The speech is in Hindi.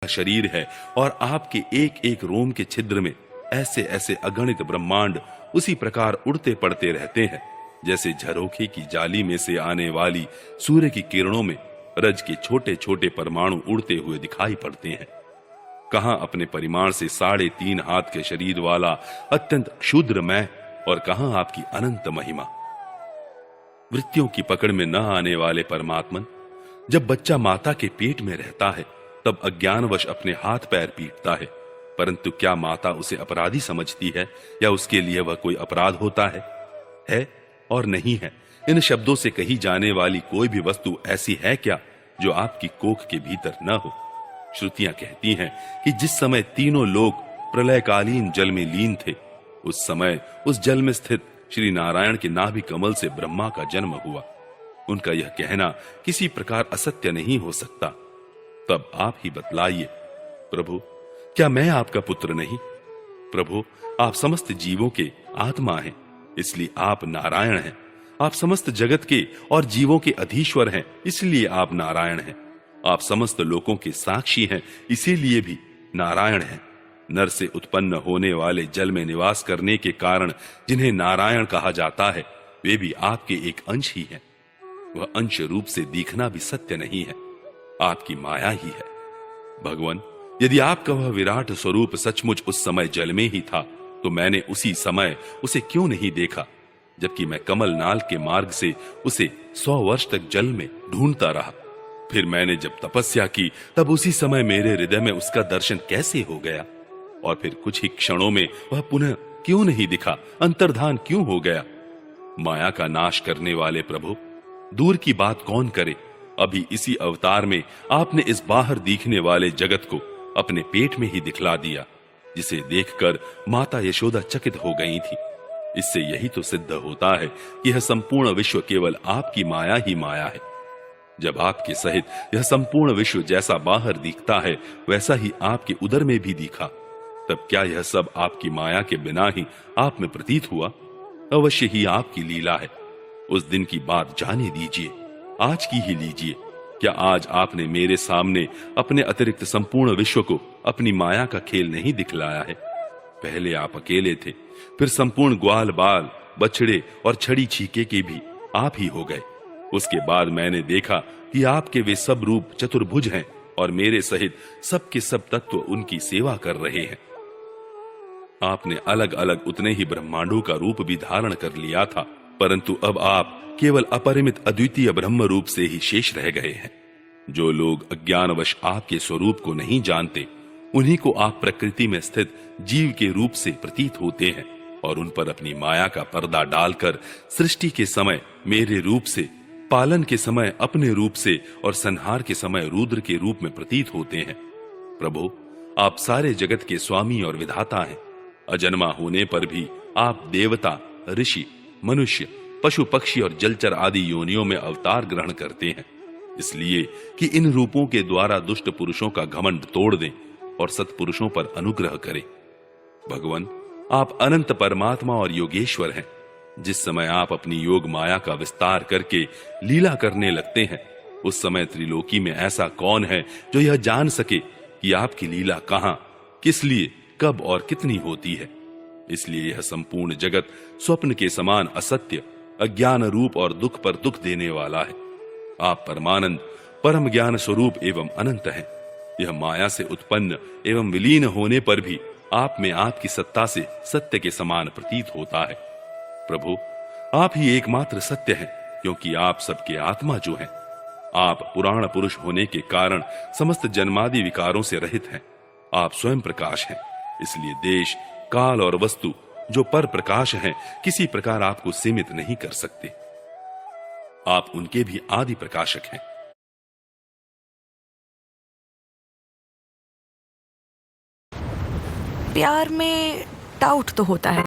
शरीर है और आपके एक एक रोम के छिद्र में ऐसे ऐसे अगणित ब्रह्मांड उसी प्रकार उड़ते पड़ते रहते हैं जैसे झरोखे की जाली में से आने वाली सूर्य की किरणों में रज के छोटे छोटे परमाणु उड़ते हुए दिखाई पड़ते हैं। कहां अपने परिमाण से 3.5 हाथ के शरीर वाला अत्यंत क्षुद्र मैं और कहां आपकी अनंत महिमा। वृत्तियों की पकड़ में न आने वाले परमात्मन, जब बच्चा माता के पेट में रहता है तब अज्ञानवश अपने हाथ पैर पीटता है, परंतु क्या माता उसे अपराधी समझती है या उसके लिए वह कोई अपराध होता है और नहीं है। इन शब्दों से कही जाने वाली कोई भी वस्तु ऐसी है क्या जो आपकी कोख के भीतर न हो। श्रुतियां कहती हैं कि जिस समय तीनों लोग प्रलयकालीन जल में लीन थे, उस समय उस जल में स्थित श्री नारायण के नाभि कमल से ब्रह्मा का जन्म हुआ। उनका यह कहना किसी प्रकार असत्य नहीं हो सकता। तब आप ही बतलाइए प्रभु, क्या मैं आपका पुत्र नहीं? प्रभु, आप समस्त जीवों के आत्मा हैं, इसलिए आप नारायण हैं। आप समस्त जगत के और जीवों के अधीश्वर हैं, इसलिए आप नारायण हैं। आप समस्त लोकों के साक्षी हैं, इसीलिए भी नारायण हैं। नर से उत्पन्न होने वाले जल में निवास करने के कारण जिन्हें नारायण कहा जाता है, वे भी आपके एक अंश ही हैं। वह अंश रूप से दिखना भी सत्य नहीं है, आपकी माया ही है। भगवान, यदि आपका वह विराट स्वरूप सचमुच उस समय जल में ही था, तो मैंने उसी समय उसे क्यों नहीं देखा, जबकि मैं कमल नाल के मार्ग से उसे 100 वर्ष तक जल में ढूंढता रहा। फिर मैंने जब तपस्या की तब उसी समय मेरे हृदय में उसका दर्शन कैसे हो गया, और फिर कुछ ही क्षणों में वह पुनः क्यों नहीं दिखा, अंतर्धान क्यों हो गया। माया का नाश करने वाले प्रभु, दूर की बात कौन करे, अभी इसी अवतार में आपने इस बाहर दिखने वाले जगत को अपने पेट में ही दिखला दिया, जिसे देखकर माता यशोदा चकित हो गई थी। इससे यही तो सिद्ध होता है कि यह संपूर्ण विश्व केवल आपकी माया ही माया है। जब आपके सहित यह संपूर्ण विश्व जैसा बाहर दिखता है, वैसा ही आपके उदर में भी दिखा, तब क्या यह सब आपकी माया के बिना ही आप में प्रतीत हुआ? अवश्य ही आपकी लीला है। उस दिन की बात जाने दीजिए, आज की ही लीजिए। क्या आज आपने मेरे सामने अपने अतिरिक्त संपूर्ण विश्व को अपनी माया का खेल नहीं दिखलाया है? पहले आप अकेले थे, फिर संपूर्ण ग्वाल बाल, बछड़े और छड़ी छीके के भी आप ही हो गए। उसके बाद मैंने देखा कि आपके वे सब रूप चतुर्भुज हैं और मेरे सहित सबके सब तत्व उनकी सेवा कर रहे हैं। आपने अलग अलग उतने ही ब्रह्मांडों का रूप भी धारण कर लिया था, परंतु अब आप केवल अपरिमित अद्वितीय ब्रह्म रूप से ही शेष रह गए हैं। जो लोग अज्ञानवश आपके स्वरूप को नहीं जानते, उन्हीं को आप प्रकृति में स्थित जीव के रूप से प्रतीत होते हैं और उन पर अपनी माया का पर्दा डालकर सृष्टि के समय मेरे रूप से, पालन के समय अपने रूप से और संहार के समय रुद्र के रूप में प्रतीत होते हैं। प्रभु, आप सारे जगत के स्वामी और विधाता हैं। अजन्मा होने पर भी आप देवता, ऋषि, मनुष्य, पशु पक्षी और जलचर आदि योनियों में अवतार ग्रहण करते हैं, इसलिए कि इन रूपों के द्वारा दुष्ट पुरुषों का घमंड तोड़ दें और सत्पुरुषों पर अनुग्रह करें। भगवान, आप अनंत परमात्मा और योगेश्वर हैं। जिस समय आप अपनी योग माया का विस्तार करके लीला करने लगते हैं, उस समय त्रिलोकी में ऐसा कौन है जो यह जान सके कि आपकी लीला कहां, किस लिए, कब और कितनी होती है। इसलिए यह संपूर्ण जगत स्वप्न के समान असत्य, अज्ञान रूप और दुख पर दुख देने वाला है। आप परमानंद, परम ज्ञान स्वरूप एवं अनंत हैं। यह माया से उत्पन्न एवं विलीन होने पर भी आप में आपकी सत्ता से सत्य के समान प्रतीत होता है। प्रभु, आप ही एकमात्र सत्य हैं, क्योंकि आप सबके आत्मा जो हैं। आप पुराण पुरुष होने के कारण समस्त जन्मादि विकारों से रहित हैं। आप स्वयं प्रकाश हैं, इसलिए देश, काल और वस्तु जो पर प्रकाश हैं, किसी प्रकार आपको सीमित नहीं कर सकते। आप उनके भी आदि प्रकाशक हैं। प्यार में डाउट तो होता है,